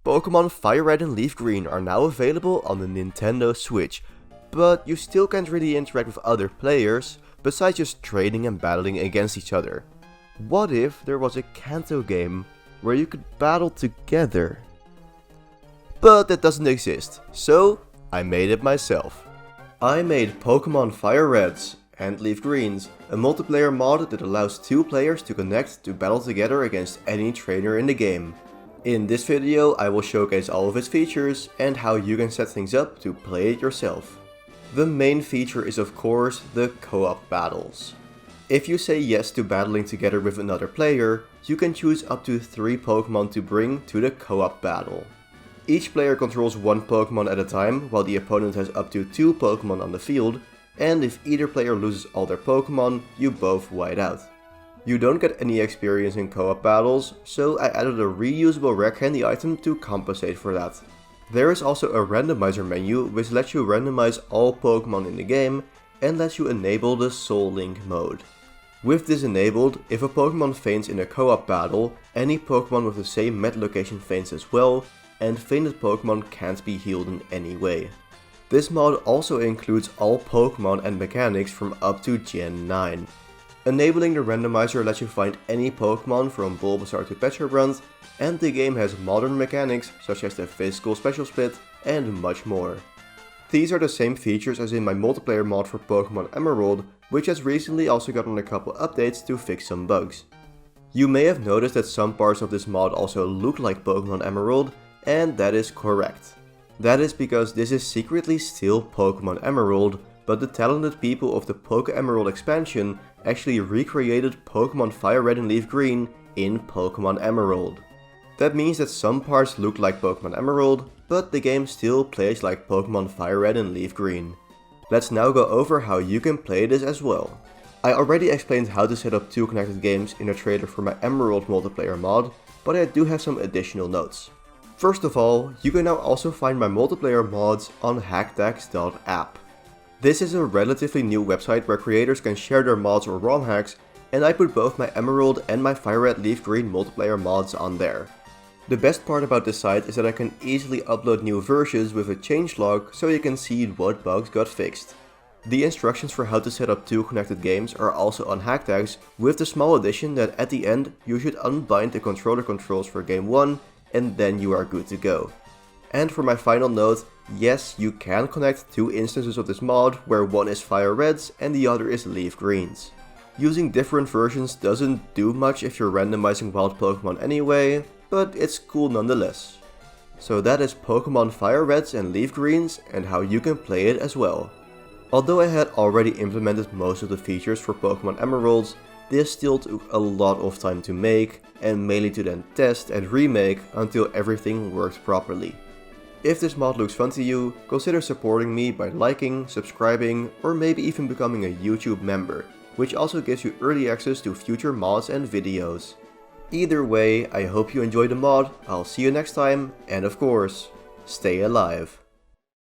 Pokemon FireRed and LeafGreen are now available on the Nintendo Switch, but you still can't really interact with other players, besides just trading and battling against each other. What if there was a Kanto game where you could battle together? But that doesn't exist, so I made it myself. I made Pokemon FireReds and LeafGreens, a multiplayer mod that allows two players to connect to battle together against any trainer in the game. In this video I will showcase all of its features and how you can set things up to play it yourself. The main feature is of course the co-op battles. If you say yes to battling together with another player, you can choose up to 3 Pokemon to bring to the co-op battle. Each player controls 1 Pokemon at a time, while the opponent has up to 2 Pokemon on the field, and if either player loses all their Pokemon, you both white out. You don't get any experience in co-op battles, so I added a reusable rare candy item to compensate for that. There is also a randomizer menu which lets you randomize all Pokemon in the game and lets you enable the Soul Link mode. With this enabled, if a Pokemon faints in a co-op battle, any Pokemon with the same med location faints as well, and fainted Pokemon can't be healed in any way. This mod also includes all Pokemon and mechanics from up to Gen 9. Enabling the randomizer lets you find any Pokemon from Bulbasaur to Pecharunt, and the game has modern mechanics such as the physical special split and much more. These are the same features as in my multiplayer mod for Pokemon Emerald, which has recently also gotten a couple updates to fix some bugs. You may have noticed that some parts of this mod also look like Pokemon Emerald, and that is correct. That is because this is secretly still Pokemon Emerald, but the talented people of the Poke Emerald expansion actually recreated Pokemon FireRed and LeafGreen in Pokemon Emerald. That means that some parts look like Pokemon Emerald, but the game still plays like Pokemon FireRed and LeafGreen. Let's now go over how you can play this as well. I already explained how to set up 2 connected games in a trailer for my Emerald multiplayer mod, but I do have some additional notes. First of all, you can now also find my multiplayer mods on hacktags.app. This is a relatively new website where creators can share their mods or ROM hacks, and I put both my Emerald and my FireRed LeafGreen multiplayer mods on there. The best part about this site is that I can easily upload new versions with a changelog so you can see what bugs got fixed. The instructions for how to set up 2 connected games are also on hacktags, with the small addition that at the end you should unbind the controller controls for game 1 and then you are good to go. And for my final note, yes, you can connect 2 instances of this mod where one is FireRed's and the other is LeafGreen's. Using different versions doesn't do much if you're randomizing wild Pokemon anyway, but it's cool nonetheless. So that is Pokemon FireRed's and LeafGreen's and how you can play it as well. Although I had already implemented most of the features for Pokemon Emeralds, this still took a lot of time to make and mainly to then test and remake until everything worked properly. If this mod looks fun to you, consider supporting me by liking, subscribing, or maybe even becoming a YouTube member, which also gives you early access to future mods and videos. Either way, I hope you enjoyed the mod, I'll see you next time, and of course, stay alive.